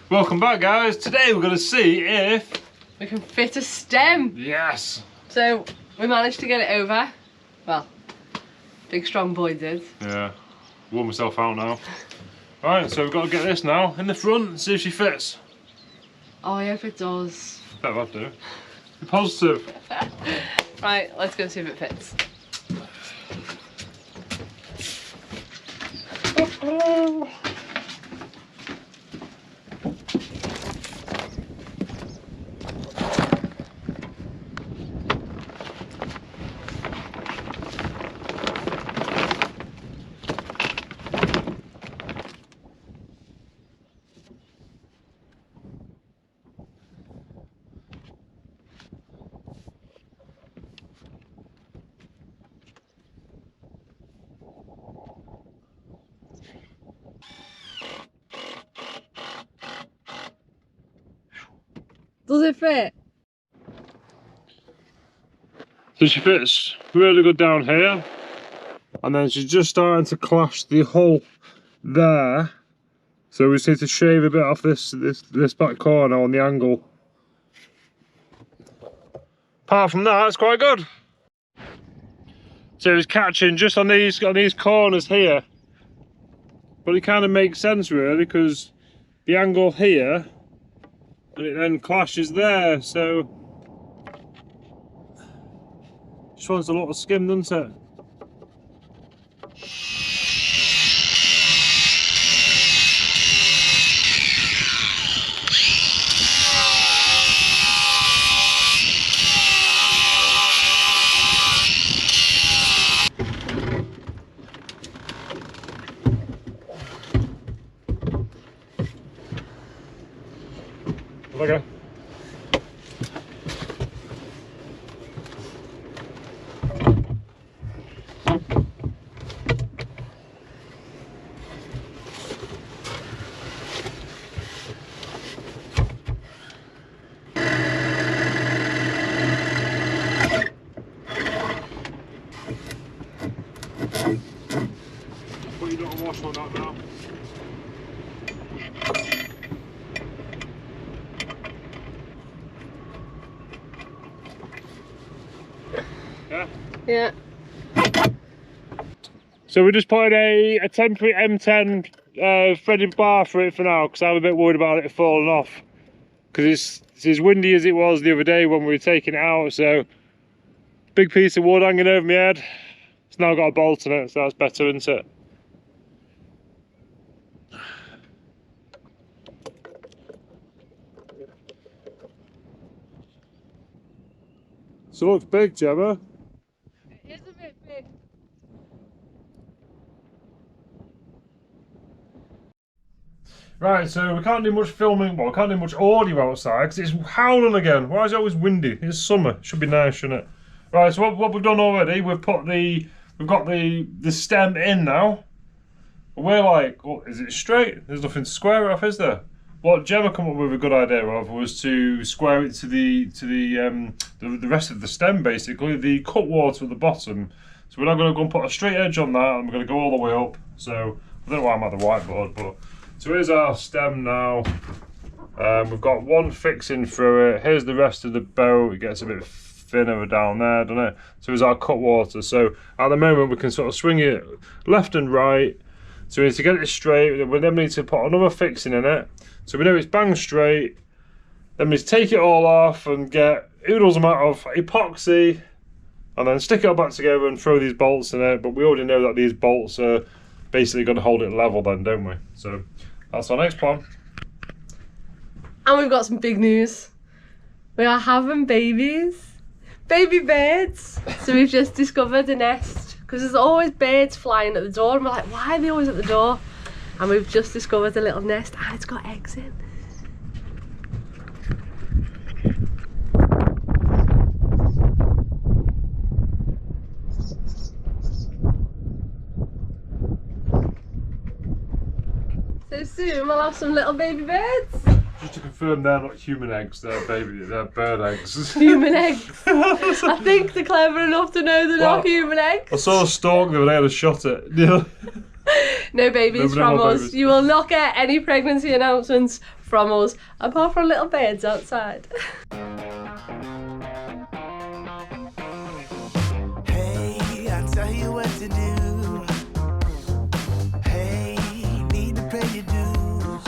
Welcome back, guys. Today we're going to see if we can fit a stem. Yes. So we managed to get it over. Well, big strong boy did. Yeah. Warm myself out now. Right, so we've got to get this now in the front and see if she fits. Oh, I hope it does. Better have to. Be positive. Right, let's go see if it fits. Does it fit? So she fits really good down here, and then she's just starting to clash the hole there. So we just need to shave a bit off this back corner on the angle. Apart from that, it's quite good. So it's catching just on these corners here, but it kind of makes sense really because the angle here. And it then clashes there, so just wants a lot of skim, doesn't it? Okay. Put your little wash on that now. Yeah. So we just put a temporary M10 threaded bar for it for now because I'm a bit worried about it falling off because it's as windy as it was the other day when we were taking it out. So big piece of wood hanging over my head. It's now got a bolt in it, so that's better, isn't it? So it looks big, Gemma. It is a bit big. Right, so we can't do much filming, well, we can't do much audio outside because it's howling again. Why is it always windy? It's summer, should be nice, shouldn't it? Right, so what we've done already, we've got the stem in now. We're like, well, is it straight? There's nothing to square it off, is there? What Gemma come up with a good idea of was to square it to the rest of the stem, basically, the cutwater at the bottom. So we're now going to go and put a straight edge on that, and we're going to go all the way up. So I don't know why I'm at the whiteboard, but so here's our stem now. We've got one fixing through it. Here's the rest of the bow. It gets a bit thinner down there, doesn't it? So here's our cutwater. So at the moment we can sort of swing it left and right. So we need to get it straight. We then need to put another fixing in it. So we know it's bang straight. Then we need to take it all off and get oodles amount of epoxy and then stick it all back together and throw these bolts in it. But we already know that these bolts are basically going to hold it level then, don't we? So that's our next plan. And we've got some big news. We are having babies. Baby birds. So we've just discovered a nest. Because there's always birds flying at the door. And we're like, why are they always at the door? And we've just discovered a little nest and it's got eggs in. So soon we'll have some little baby birds. Just to confirm, they're not human eggs, they're bird eggs. Human eggs. I think they're clever enough to know they're not human eggs. I saw a stork the other day and I shot it. Yeah. No babies No from more us. babies. You will not get any pregnancy announcements from us, apart from little birds outside. Hey, I tell you what to do. Hey, need to pay your dues.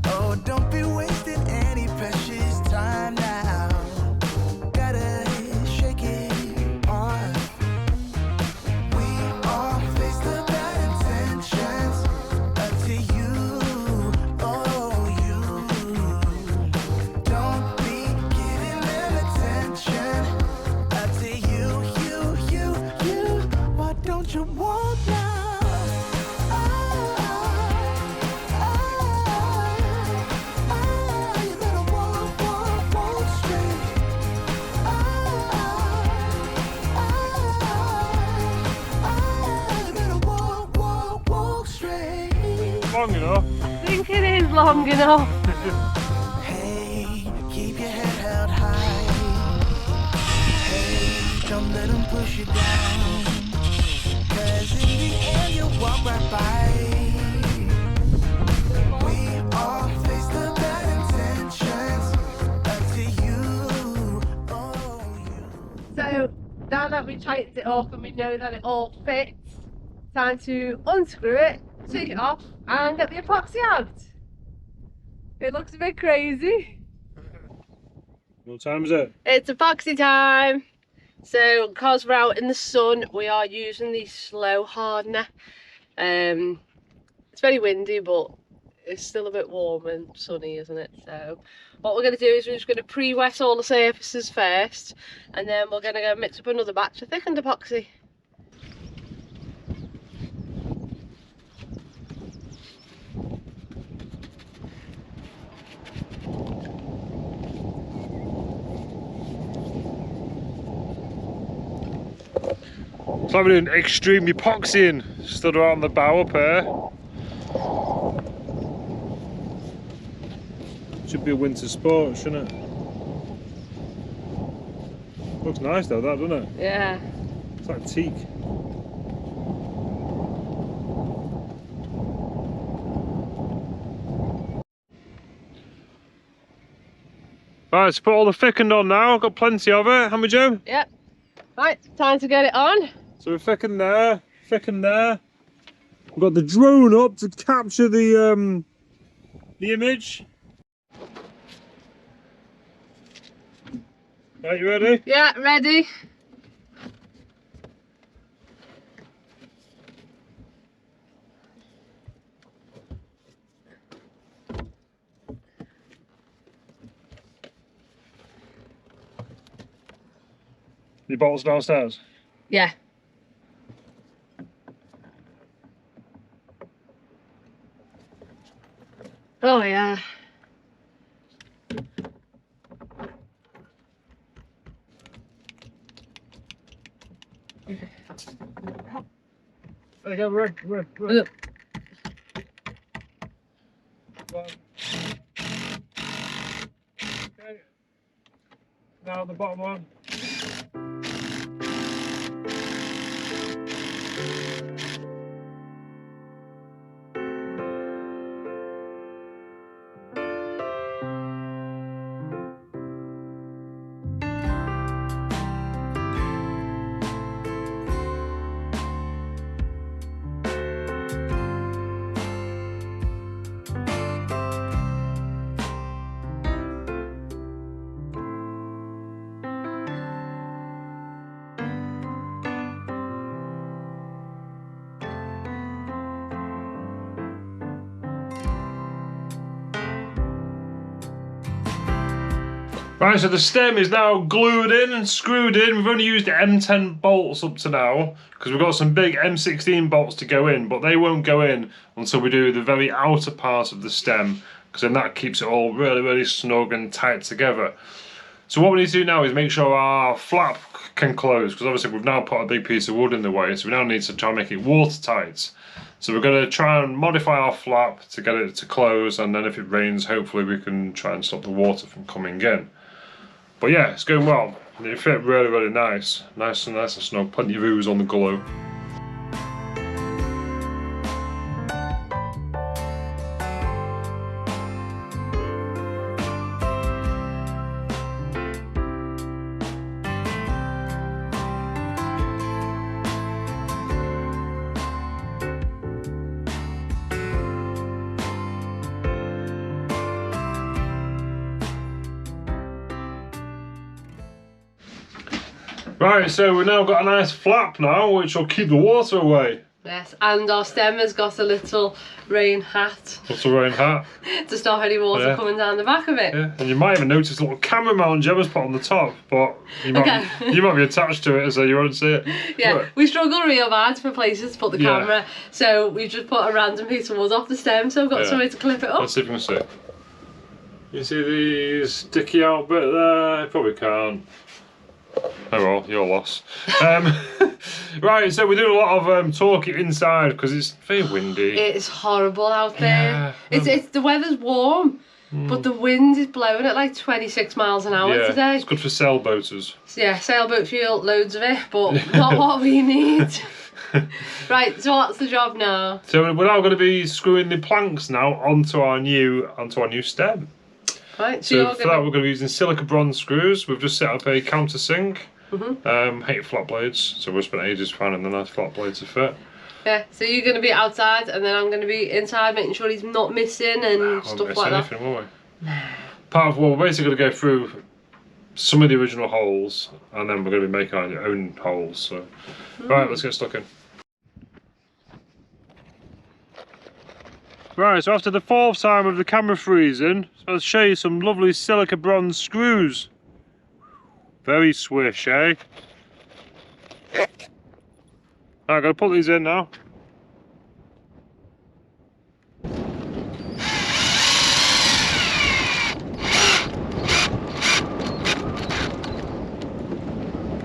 Oh, don't be wasting any precious time now. Gotta shake it off. We all face the bad intentions. Up to you, oh you. Don't be giving them attention. Up to you. What don't you want now? You better walk straight. You better walk straight. Long enough. I think it is long enough. Hey, keep your head held high. Hey, don't let them push you down. 'Cause in the end you'll walk right by. We all face the bad intentions. Up to you, oh you. So now that we tightened it up and we know that it all fits, time to unscrew it, take it off and get the epoxy out. It looks a bit crazy. What time is it? It's epoxy time. So because we're out in the sun, we are using the slow hardener. It's very windy, but it's still a bit warm and sunny, isn't it? So what we're going to do is we're just going to pre-wet all the surfaces first, and then we're going to go mix up another batch of thickened epoxy. So I'm doing extreme epoxying. Stood around the bow up here. Should be a winter sport, shouldn't it? Looks nice though, that, doesn't it? Yeah. It's like teak. Right, so put all the thickened on now. I've got plenty of it. How many, Joe? Yep. Right, time to get it on. So we're thickened there, thickened there. We've got the drone up to capture the image. Right, you ready? Yeah, ready. Your bottles downstairs. Yeah. Oh yeah. There you go, we're in. Look. Okay. Now the bottom one. Right, so the stem is now glued in and screwed in. We've only used the M10 bolts up to now because we've got some big M16 bolts to go in, but they won't go in until we do the very outer part of the stem, because then that keeps it all really, really snug and tight together. So what we need to do now is make sure our flap can close, because obviously we've now put a big piece of wood in the way, so we now need to try and make it watertight. So we're going to try and modify our flap to get it to close, and then if it rains, hopefully we can try and stop the water from coming in. But yeah, it's going well. It fit really, really nice. Nice and snug, plenty of ooze on the glow. Right, so we've now got a nice flap now, which will keep the water away. Yes, and our stem has got a little rain hat. Little rain hat. To stop any water coming down the back of it. Yeah, and you might even notice a little camera mount Gemma's put on the top, but you might be attached to it so you won't see it. Yeah, Look. we struggle real bad for places to put the camera, so we just put a random piece of wood off the stem, so I've got somewhere to clip it up. Let's see if you can see. You see these sticky out bit there? You probably can't. Oh well, your loss. Right, so we do a lot of talking inside because it's very windy. It's horrible out there. Yeah. It's the weather's warm, but the wind is blowing at like 26 miles an hour today. It's good for sailboaters. Yeah, sailboat fuel, loads of it, but not what we need. Right, so what's the job now? So we're now going to be screwing the planks now onto our new stem. Right, so for that we're going to be using silica bronze screws. We've just set up a countersink, 8 flat blades, so we've spent ages finding the nice flat blades to fit. Yeah, so you're going to be outside and then I'm going to be inside making sure he's not missing and stuff like that. Anything, won't we? Part of, well, we're basically going to go through some of the original holes and then we're going to be making our own holes. So, right, let's get stuck in. Right, so after the 4th time of the camera freezing, so I'll show you some lovely silica bronze screws. Very swish, eh? Right, I'm going to put these in now.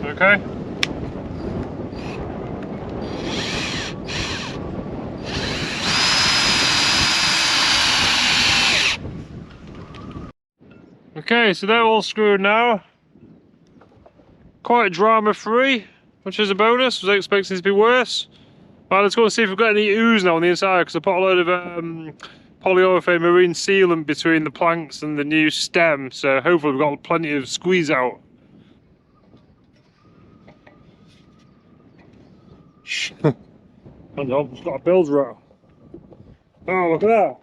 Okay. Okay, so they're all screwed now. Quite drama free, which is a bonus. I was expecting it to be worse. Right, let's go and see if we've got any ooze now on the inside, because I put a load of polyurethane marine sealant between the planks and the new stem, so hopefully we've got plenty of squeeze out. Hang on, it's got a build row. Oh, look at that.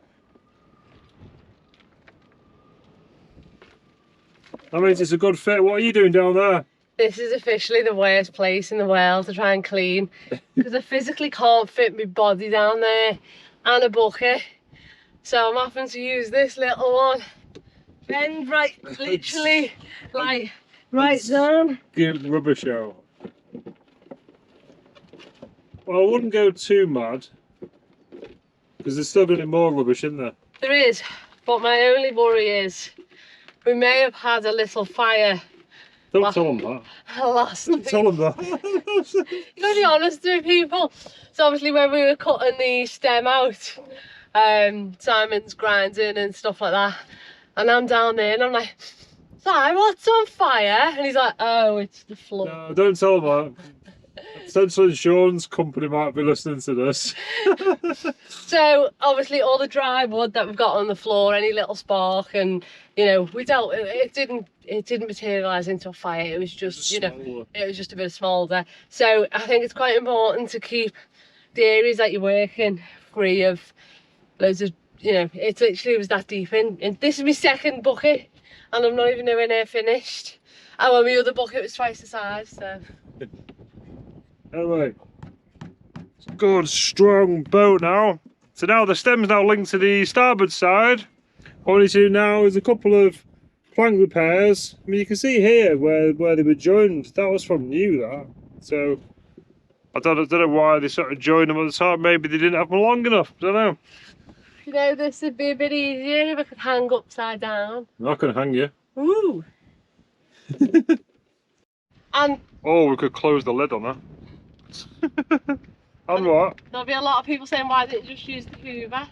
That means it's a good fit. What are you doing down there? This is officially the worst place in the world to try and clean because I physically can't fit my body down there and a bucket. So I'm having to use this little one. Bend right, literally, like, right down. Give the rubbish out. Well, I wouldn't go too mad because there's still going to be more rubbish in there. There is, but my only worry is we may have had a little fire. Don't tell them that. Last Don't tell them that. You gotta be honest with people. So obviously when we were cutting the stem out, Simon's grinding and stuff like that, and I'm down there and I'm like, Si, what's on fire? And he's like, oh, it's the floor. No, don't tell them that. Potential insurance company might be listening to this. So obviously all the dry wood that we've got on the floor, any little spark, and you know, we dealt. It didn't materialise into a fire. It was just, you know, it was just a bit of smoulder. So I think it's quite important to keep the areas that you're working free of loads of, you know, it literally was that deep in. This is my second bucket, and I'm not even nowhere near finished. Oh, well, my other bucket was twice the size, so. Anyway, it's a good strong boat now. So now the stem's now linked to the starboard side. What we need to do now is a couple of plank repairs. I mean, you can see here where they were joined. That was from new, that. So I don't know why they sort of joined them at the top. Maybe they didn't have them long enough. I don't know. You know, this would be a bit easier if I could hang upside down. I'm not going to hang you. Ooh. And oh, we could close the lid on that. And what? There'll be a lot of people saying, why didn't you just use the hoover?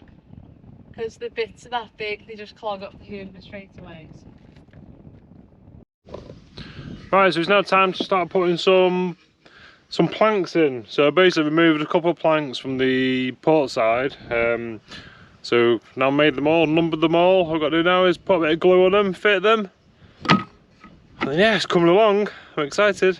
Because the bits are that big, they just clog up the hoover straight away. Right, so it's now time to start putting some planks in. So I basically removed a couple of planks from the port side. So now made them all, numbered them all. All I've got to do now is put a bit of glue on them, fit them. And yeah, it's coming along. I'm excited.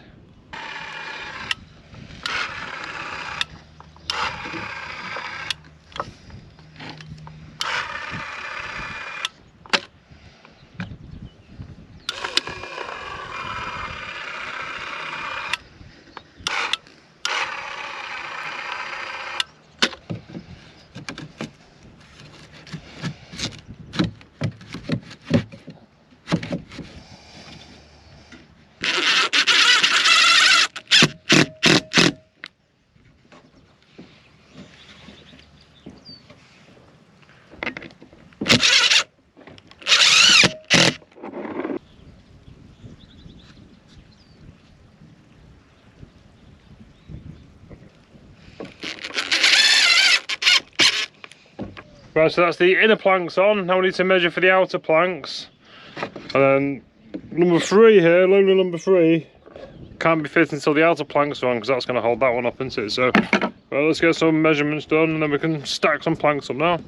Right, so that's the inner planks on. Now we need to measure for the outer planks. And then number 3 here, lonely number 3, can't be fitted until the outer planks are on because that's going to hold that one up, isn't it? So, well, let's get some measurements done and then we can stack some planks up now.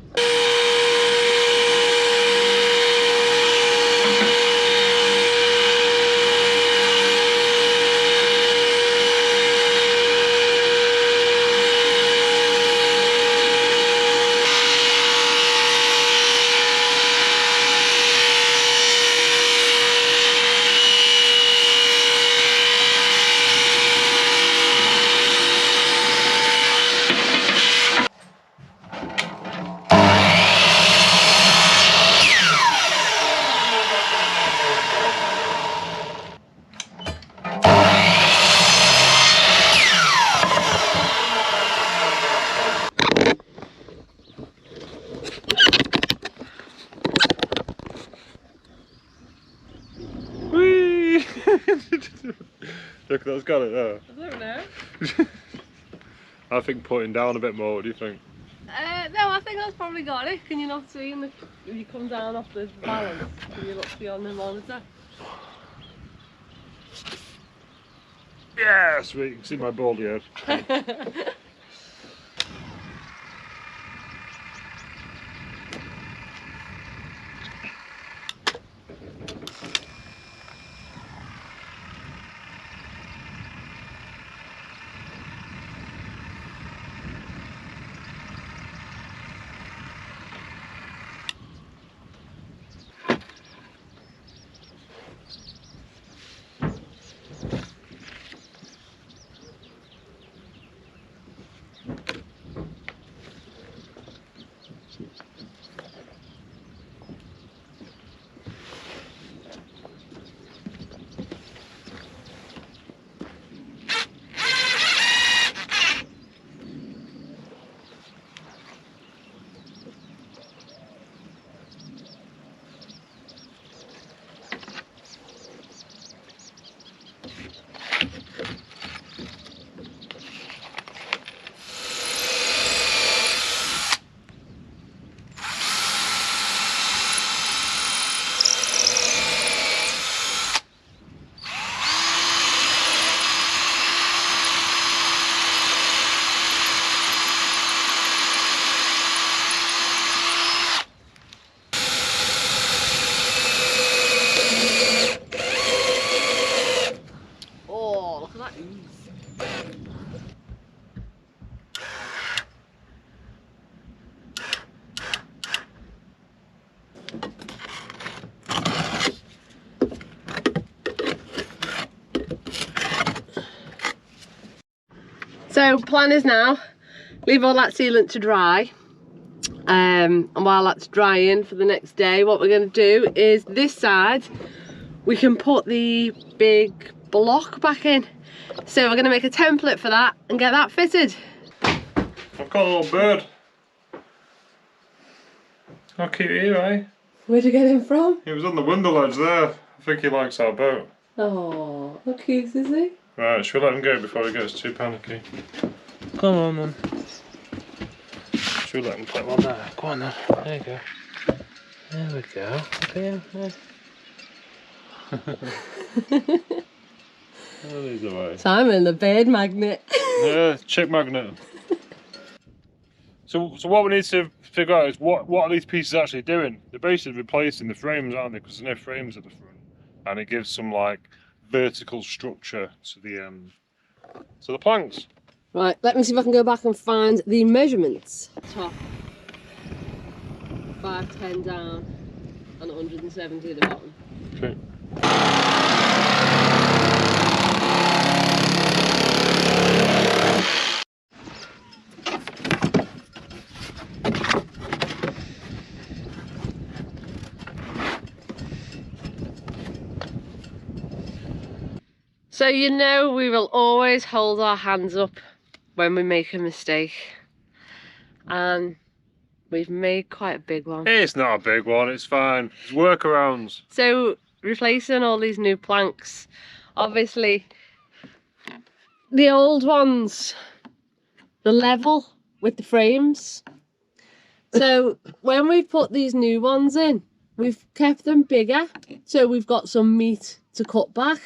Look, that's got it there. I don't know. I think putting down a bit more, what do you think? No, I think that's probably got it. Can you not see if you come down off the balance? Can you look beyond the monitor? Yeah, sweet, you can see my baldy head. So plan is now, leave all that sealant to dry, and while that's drying for the next day, what we're going to do is this side we can put the big block back in. So we're going to make a template for that and get that fitted. I've got a little bird. How cute are you, eh? Where'd you get him from? He was on the window ledge there. I think he likes our boat. Oh, how cute is he? Right, should we let him go before he gets too panicky? Come on then. Should we let him clip on there? Go on then. There you go. There we go. Okay, oh, he's away. Simon, the bird magnet. Yeah, chick magnet. So what we need to figure out is what are these pieces actually doing? They're basically replacing the frames, aren't they? Because there's no frames at the front, and it gives some like vertical structure to the planks. Right, let me see if I can go back and find the measurements. Top 510 down and 170 at the bottom. Okay. So you know we will always hold our hands up when we make a mistake, and we've made quite a big one. It's not a big one, it's fine. It's workarounds. So replacing all these new planks, obviously the old ones, the level with the frames, So when we put these new ones in, we've kept them bigger, so we've got some meat to cut back.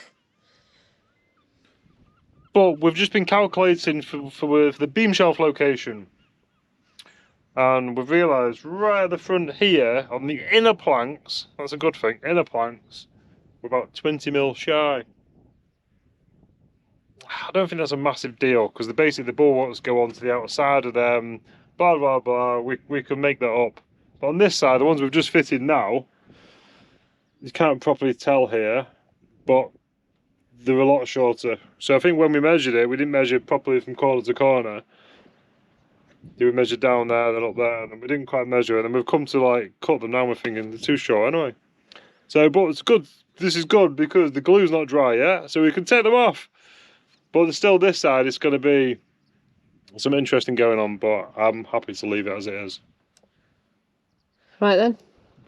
But we've just been calculating for the beam shelf location. And we've realised right at the front here, on the inner planks, that's a good thing, inner planks, we're about 20 mil shy. I don't think that's a massive deal, because basically the bulwarks go onto the outside of them, blah blah blah, we can make that up. But on this side, the ones we've just fitted now, you can't properly tell here, but they're a lot shorter. So I think when we measured it, we didn't measure properly from corner to corner. We measured down there, then up there, and we didn't quite measure, and then we've come to like cut them. Now we're thinking they're too short anyway. So, but it's good. This is good because the glue's not dry yet, so we can take them off. But still, this side it's going to be some interesting going on. But I'm happy to leave it as it is. Right then.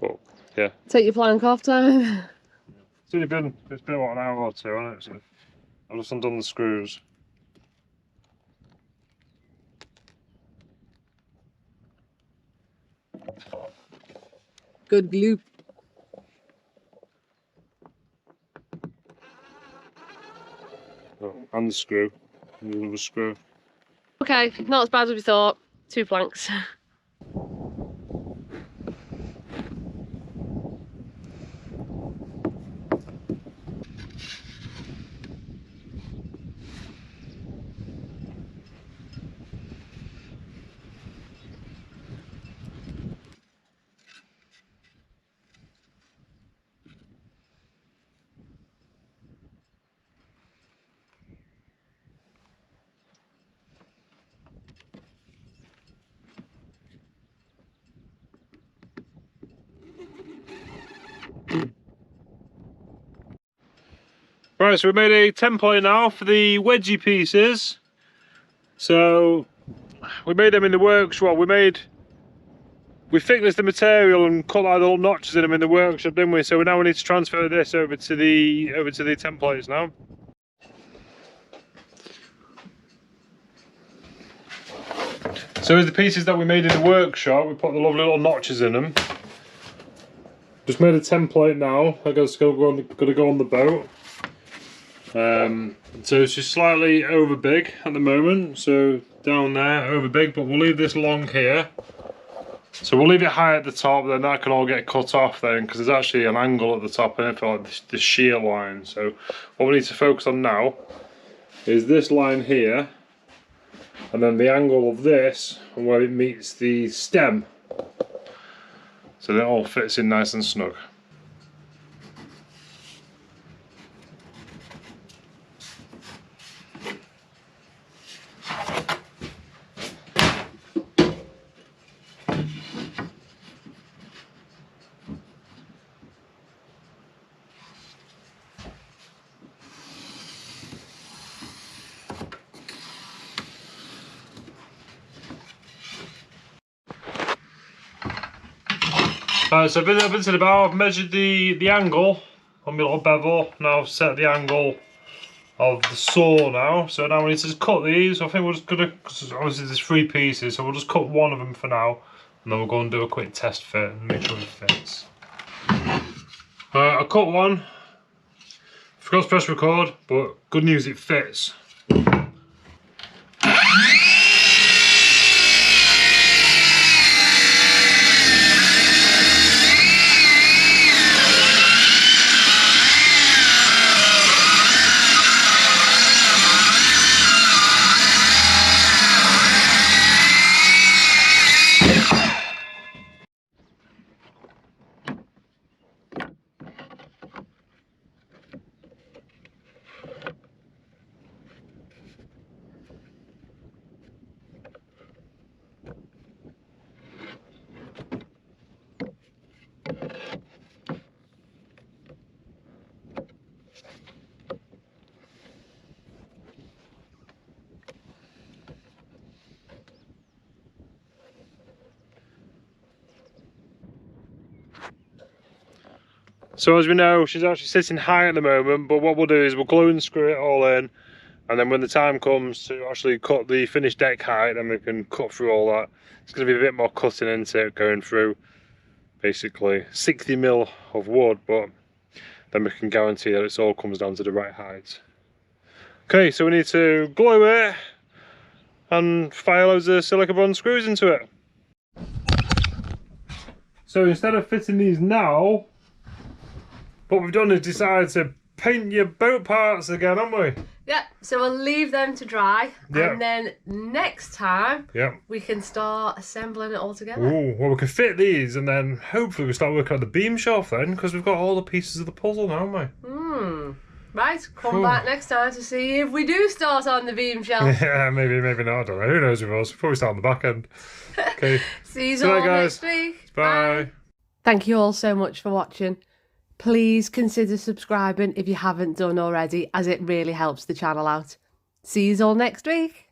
But yeah. Take your plank off time. It's been about an hour or two, hasn't it? So I've just undone the screws. Good glue. Oh, and the screw. Another screw. Okay, not as bad as we thought. 2 planks. Right, so we made a template now for the wedgie pieces. So we made them in the workshop. We thicknessed the material and cut like the little notches in them in the workshop, didn't we? So now we need to transfer this over to the templates now. So here's the pieces that we made in the workshop. We put the lovely little notches in them. Just made a template now. I guess it's going to go on the boat. So it's just slightly over big at the moment, so down there over big, but we'll leave this long here. So we'll leave it high at the top, then that can all get cut off then, because there's actually an angle at the top and it for like the shear line. So what we need to focus on now is this line here, and then the angle of this and where it meets the stem, so that it all fits in nice and snug. So I've been to the bow, I've measured the angle on my little bevel, now I've set the angle of the saw now, so now we need to just cut these. I think we're just going to, because obviously there's 3 pieces, so we'll just cut one of them for now, and then we'll go and do a quick test fit and make sure it fits. I cut one, forgot to press record, but good news, it fits. So as we know, she's actually sitting high at the moment, but what we'll do is we'll glue and screw it all in, And then when the time comes to actually cut the finished deck height, then we can cut through all that. It's going to be a bit more cutting into it, going through basically 60 mil of wood, but then we can guarantee that it all comes down to the right height. Okay, so we need to glue it and fire loads of silica bond screws into it. So instead of fitting these now, what we've done is decided to paint your boat parts again, haven't we? Yeah, so we'll leave them to dry, Yeah. and then next time Yeah. we can start assembling it all together. Ooh, well, we can fit these, and then hopefully we'll start working on the beam shelf then, because we've got all the pieces of the puzzle now, haven't we? Right, come Cool. back next time to see if we do start on the beam shelf. Yeah, maybe not. I don't know. Who knows with us? We'll probably start on the back end. Okay. See you See you all later, guys. next week. Bye. Thank you all so much for watching. Please consider subscribing if you haven't done already, as it really helps the channel out. See you all next week.